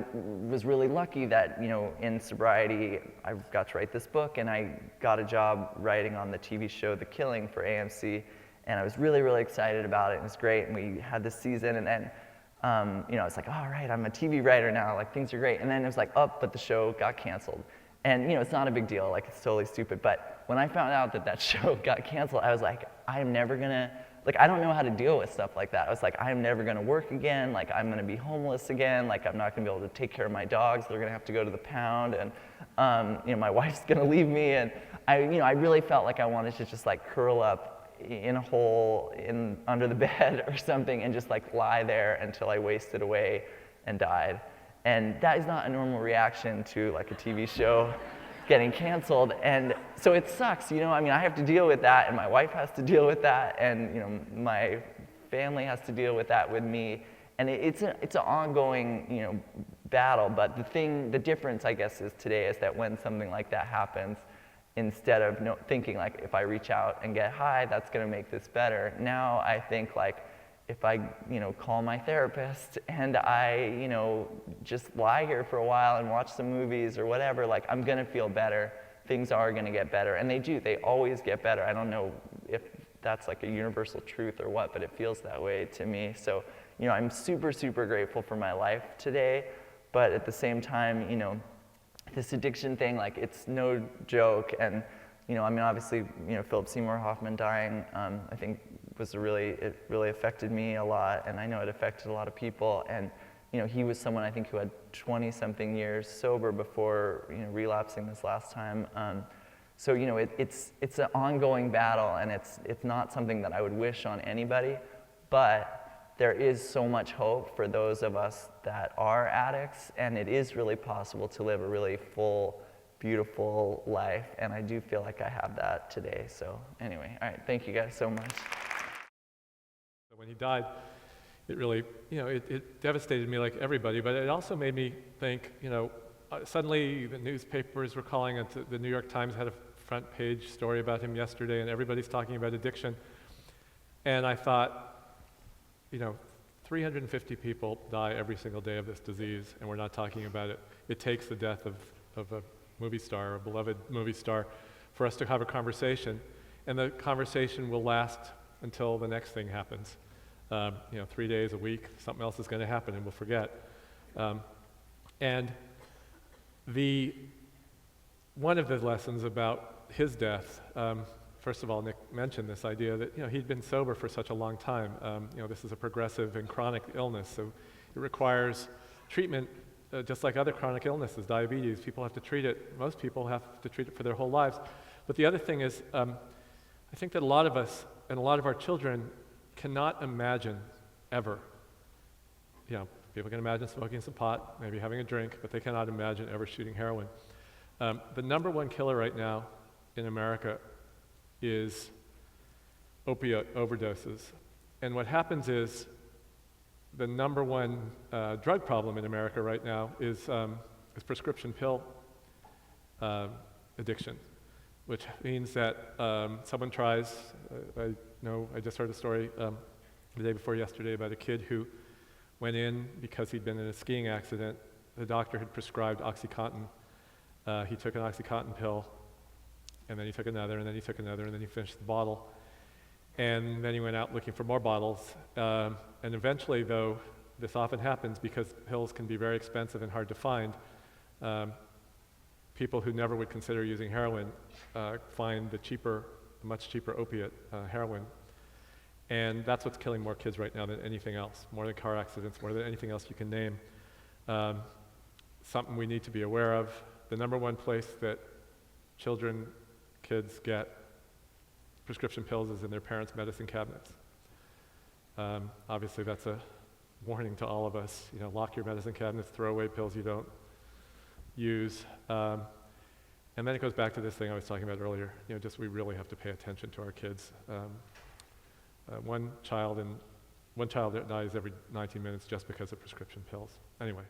was really lucky that, you know, in sobriety, I got to write this book, and I got a job writing on the TV show The Killing for AMC, and I was really, really excited about it. It was great, and we had this season, and then, you know, it's like, all right, I'm a TV writer now, like things are great. And then it was like, oh, but the show got canceled. And, you know, it's not a big deal, like it's totally stupid. But when I found out that that show got canceled, I was like, I'm never gonna, like, I don't know how to deal with stuff like that. I was like, I'm never gonna work again, like I'm gonna be homeless again, like I'm not gonna be able to take care of my dogs, they're gonna have to go to the pound, and you know, my wife's gonna leave me, and I really felt like I wanted to just like curl up in a hole under the bed or something and just like lie there until I wasted away and died. And that is not a normal reaction to like a TV show getting canceled. And so it sucks, you know, I mean, I have to deal with that, and my wife has to deal with that, and, you know, my family has to deal with that with me. And it's an ongoing, you know, battle. But the difference, I guess, is today is that when something like that happens, instead of thinking like, if I reach out and get high, that's gonna make this better. Now I think like, if I, you know, call my therapist and I, you know, just lie here for a while and watch some movies or whatever, like I'm gonna feel better. Things are gonna get better, and they do. They always get better. I don't know if that's like a universal truth or what, but it feels that way to me. So, you know, I'm super, super grateful for my life today, but at the same time, you know, this addiction thing, like, it's no joke. And, I mean, obviously, Philip Seymour Hoffman dying, I think it really affected me a lot, and I know it affected a lot of people. And, he was someone I think who had 20-something years sober before, relapsing this last time. So, it's an ongoing battle, and it's not something that I would wish on anybody, but there is so much hope for those of us that are addicts, and it is really possible to live a really full, beautiful life, and I do feel like I have that today. So anyway, all right, thank you guys so much. When he died, it really, it devastated me like everybody, but it also made me think, suddenly the newspapers were calling it, the New York Times had a front page story about him yesterday, and everybody's talking about addiction. And I thought, 350 people die every single day of this disease, and we're not talking about it. It takes the death of a movie star, a beloved movie star, for us to have a conversation, and the conversation will last until the next thing happens. 3 days, a week, something else is going to happen, and we'll forget. And one of the lessons about his death, first of all, Nic mentioned this idea that he'd been sober for such a long time. This is a progressive and chronic illness, so it requires treatment just like other chronic illnesses, diabetes. People have to treat it. Most people have to treat it for their whole lives. But the other thing is, I think that a lot of us and a lot of our children cannot imagine ever. People can imagine smoking some pot, maybe having a drink, but they cannot imagine ever shooting heroin. The number one killer right now in America is opiate overdoses. And what happens is the number one drug problem in America right now is prescription pill addiction, which means that someone tries, I just heard a story the day before yesterday about a kid who went in because he'd been in a skiing accident. The doctor had prescribed OxyContin. He took an OxyContin pill, and then he took another, and then he took another, and then he finished the bottle. And then he went out looking for more bottles. And eventually, though, this often happens because pills can be very expensive and hard to find. People who never would consider using heroin find the much cheaper opiate, heroin. And that's what's killing more kids right now than anything else, more than car accidents, more than anything else you can name. Something we need to be aware of. The number one place that kids get prescription pills is in their parents' medicine cabinets. Obviously, that's a warning to all of us. Lock your medicine cabinets, throw away pills you don't use. And then it goes back to this thing I was talking about earlier. We really have to pay attention to our kids. One child that dies every 19 minutes just because of prescription pills. Anyway.